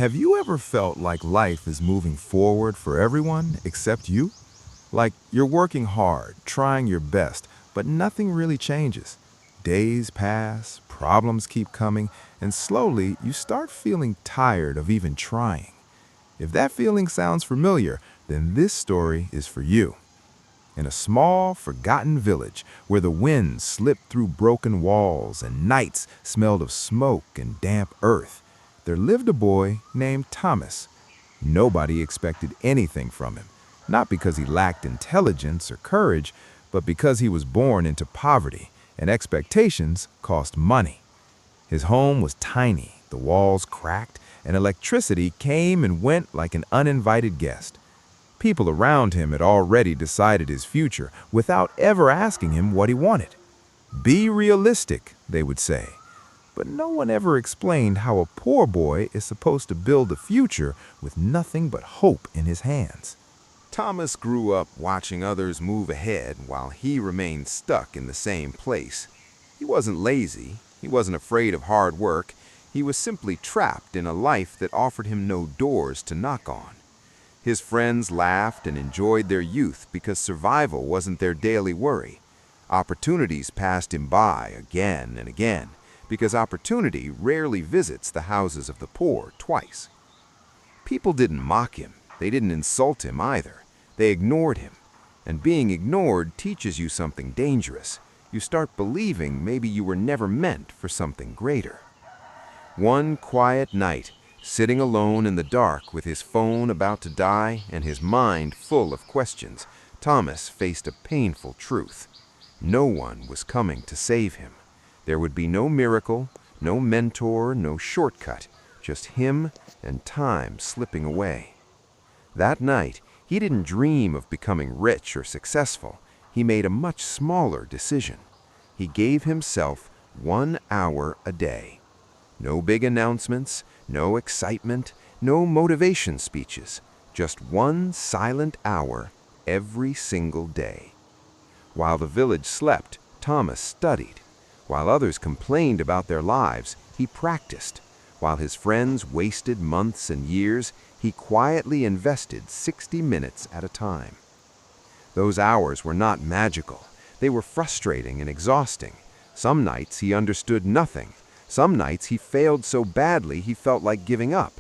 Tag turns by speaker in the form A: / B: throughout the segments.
A: Have you ever felt like life is moving forward for everyone except you? Like you're working hard, trying your best, but nothing really changes. Days pass, problems keep coming, and slowly you start feeling tired of even trying. If that feeling sounds familiar, then this story is for you. In a small, forgotten village where the wind slipped through broken walls and nights smelled of smoke and damp earth, there lived a boy named Thomas. Nobody expected anything from him, not because he lacked intelligence or courage, but because he was born into poverty, and expectations cost money. His home was tiny, the walls cracked, and electricity came and went like an uninvited guest. People around him had already decided his future without ever asking him what he wanted. Be realistic, they would say. But no one ever explained how a poor boy is supposed to build a future with nothing but hope in his hands. Thomas grew up watching others move ahead while he remained stuck in the same place. He wasn't lazy, he wasn't afraid of hard work, he was simply trapped in a life that offered him no doors to knock on. His friends laughed and enjoyed their youth because survival wasn't their daily worry. Opportunities passed him by again and again because opportunity rarely visits the houses of the poor twice. People didn't mock him, they didn't insult him either. They ignored him. And being ignored teaches you something dangerous. You start believing maybe you were never meant for something greater. One quiet night, sitting alone in the dark with his phone about to die and his mind full of questions, Thomas faced a painful truth. No one was coming to save him. There would be no miracle, no mentor, no shortcut, just him and time slipping away. That night, he didn't dream of becoming rich or successful. He made a much smaller decision. He gave himself 1 hour a day. No big announcements, no excitement, no motivation speeches, just 1 silent hour every single day. While the village slept, Thomas studied. While others complained about their lives, he practiced. While his friends wasted months and years, he quietly invested 60 minutes at a time. Those hours were not magical. They were frustrating and exhausting. Some nights he understood nothing. Some nights he failed so badly he felt like giving up.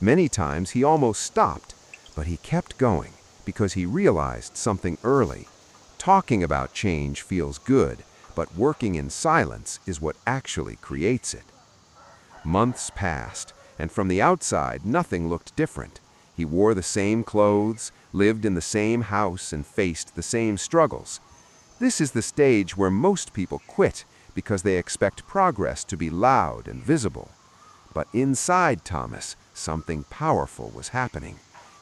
A: Many times he almost stopped, but he kept going because he realized something early. Talking about change feels good, but working in silence is what actually creates it. Months passed, and from the outside nothing looked different. He wore the same clothes, lived in the same house, and faced the same struggles. This is the stage where most people quit because they expect progress to be loud and visible. But inside Thomas, something powerful was happening.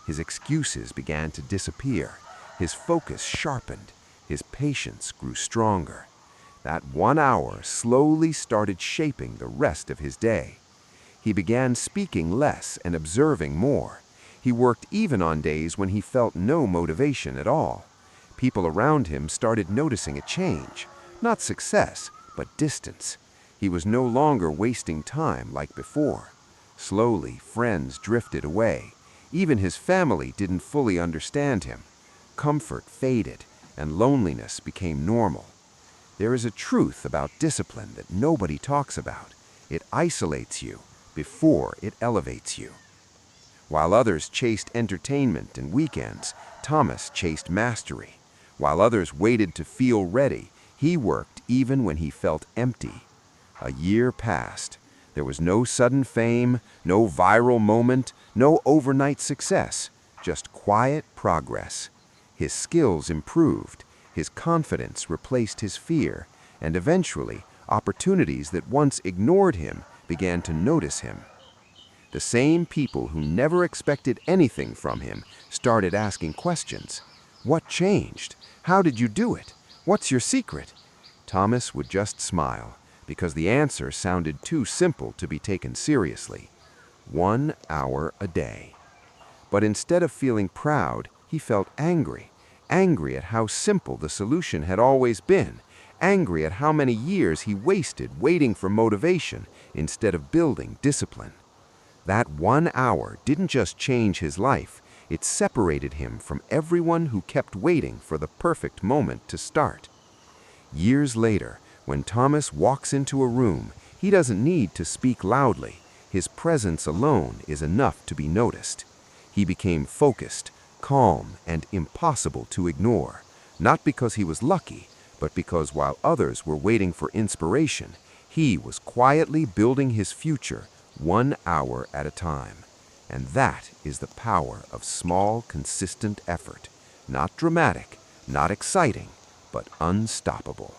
A: His excuses began to disappear. His focus sharpened. His patience grew stronger. That 1 hour slowly started shaping the rest of his day. He began speaking less and observing more. He worked even on days when he felt no motivation at all. People around him started noticing a change, not success, but distance. He was no longer wasting time like before. Slowly, friends drifted away. Even his family didn't fully understand him. Comfort faded, and loneliness became normal. There is a truth about discipline that nobody talks about. It isolates you before it elevates you. While others chased entertainment and weekends, Thomas chased mastery. While others waited to feel ready, he worked even when he felt empty. A year passed. There was no sudden fame, no viral moment, no overnight success, just quiet progress. His skills improved, his confidence replaced his fear, and eventually, opportunities that once ignored him began to notice him. The same people who never expected anything from him started asking questions. What changed? How did you do it? What's your secret? Thomas would just smile, because the answer sounded too simple to be taken seriously. 1 hour a day. But instead of feeling proud, he felt angry. Angry at how simple the solution had always been. Angry at how many years he wasted waiting for motivation instead of building discipline.
B: That 1 hour didn't just change his life, it separated him from everyone who kept waiting for the perfect moment to start. Years later, when Thomas walks into a room, he doesn't need to speak loudly. His presence alone is enough to be noticed. He became focused, calm, and impossible to ignore, not because he was lucky, but because while others were waiting for inspiration, he was quietly building his future 1 hour at a time. And that is the power of small, consistent effort. Not dramatic, not exciting, but unstoppable.